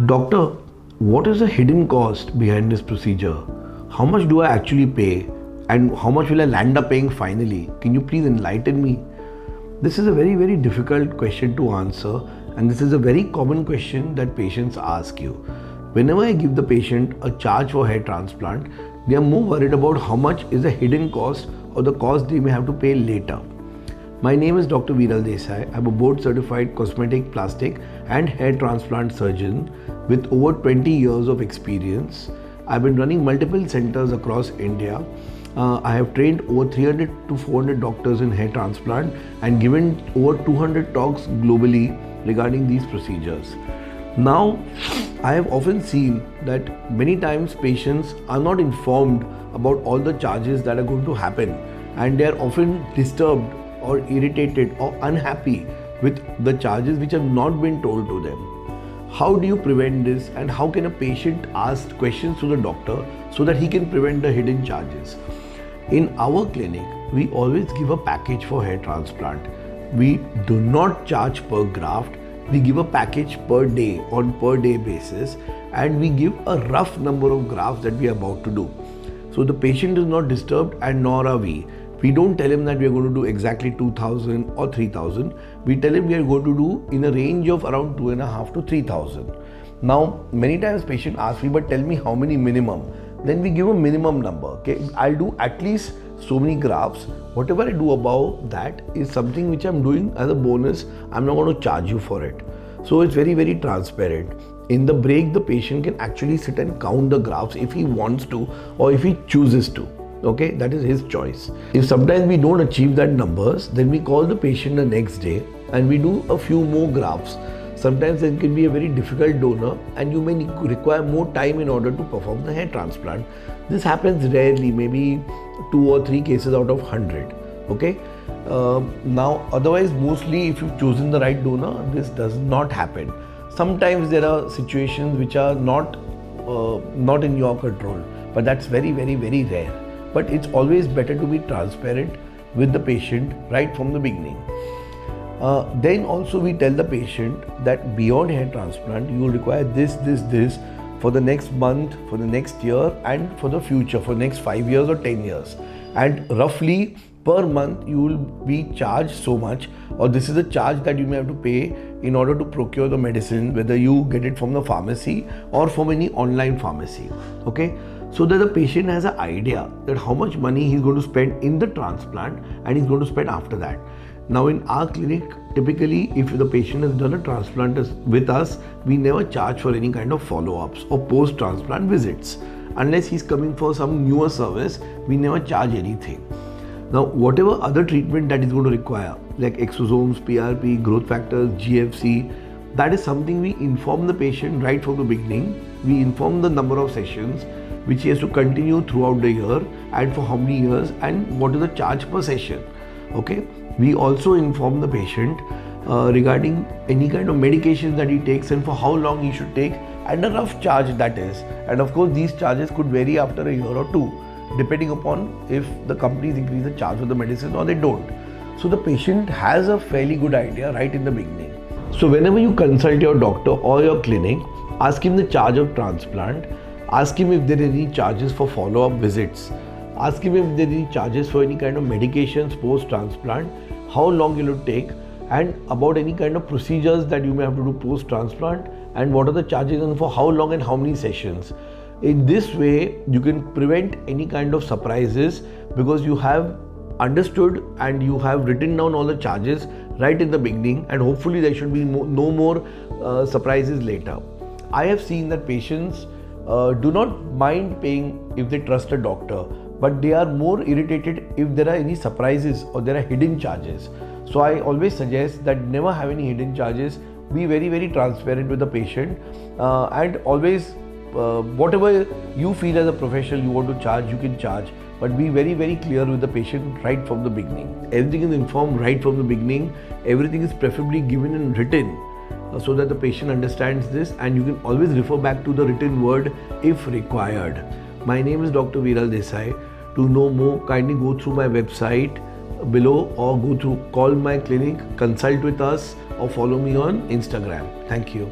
Doctor, what is the hidden cost behind this procedure? How much do I actually pay? And how much will I land up paying finally? Can you please enlighten me? This is a very difficult question to answer, and this is a very common question that patients ask you. Whenever I give the patient a charge for hair transplant, they are more worried about how much is the hidden cost or the cost they may have to pay later. My name is Dr. Desai. I'm a board certified cosmetic, plastic and hair transplant surgeon with over 20 years of experience. I've been running multiple centers across India. I have trained over 300 to 400 doctors in hair transplant and given over 200 talks globally regarding these procedures. Now, I have often seen that many times patients are not informed about all the charges that are going to happen, and they are often disturbed or irritated or unhappy with the charges which have not been told to them. How do you prevent this, and how can a patient ask questions to the doctor so that he can prevent the hidden charges? In our clinic, we always give a package for hair transplant. We do not charge per graft. We give a package per day on per day basis, and we give a rough number of grafts that we are about to do. So the patient is not disturbed, and nor are we. We don't tell him that we are going to do exactly 2,000 or 3,000. We tell him we are going to do in a range of around 2,500 to 3,000. Now, many times patient asks me, but tell me how many minimum. Then we give a minimum number. Okay, I'll do at least so many grafts. Whatever I do above that is something which I'm doing as a bonus. I'm not going to charge you for it. So it's very transparent. In the break, the patient can actually sit and count the grafts if he wants to or if he chooses to. Okay, that is his choice. If sometimes we don't achieve that numbers, then we call the patient the next day and we do a few more grafts. Sometimes there can be a very difficult donor and you may require more time in order to perform the hair transplant. This happens rarely, maybe 2 or 3 cases out of 100. Okay. Now, otherwise, mostly if you've chosen the right donor, this does not happen. Sometimes there are situations which are not in your control, but that's very rare. But it's always better to be transparent with the patient right from the beginning. Then also we tell the patient that beyond hair transplant, you will require this for the next month, for the next year and for the future, for the next 5 years or 10 years. And roughly per month you will be charged so much, or this is a charge that you may have to pay in order to procure the medicine, whether you get it from the pharmacy or from any online pharmacy. Okay. So that the patient has an idea that how much money he's going to spend in the transplant and he's going to spend after that. Now in our clinic, typically if the patient has done a transplant with us, we never charge for any kind of follow-ups or post-transplant visits. Unless he's coming for some newer service, we never charge anything. Now whatever other treatment that is going to require, like exosomes, PRP, growth factors, GFC, that is something we inform the patient right from the beginning. We inform the number of sessions which he has to continue throughout the year and for how many years and what is the charge per session. Okay. We also inform the patient regarding any kind of medications that he takes and for how long he should take and a rough charge that is. And of course, these charges could vary after a year or 2, depending upon if the companies increase the charge of the medicine or they don't. So the patient has a fairly good idea right in the beginning. So whenever you consult your doctor or your clinic, ask him the charge of transplant. Ask him if there are any charges for follow-up visits. Ask him if there are any charges for any kind of medications post-transplant, how long it will take, and about any kind of procedures that you may have to do post-transplant, and what are the charges and for how long and how many sessions. In this way, you can prevent any kind of surprises because you have understood and you have written down all the charges right in the beginning, and hopefully there should be no more surprises later. I have seen that patients do not mind paying if they trust a doctor, but they are more irritated if there are any surprises or there are hidden charges. So I always suggest that never have any hidden charges. Be very transparent with the patient, and always whatever you feel as a professional you want to charge, you can charge, but be very clear with the patient right from the beginning. Everything is informed right from the beginning. Everything is preferably given in written, so that the patient understands this, and you can always refer back to the written word if required. My name is Dr. Desai. To know more, kindly go through my website below or call my clinic, consult with us or follow me on Instagram. Thank you.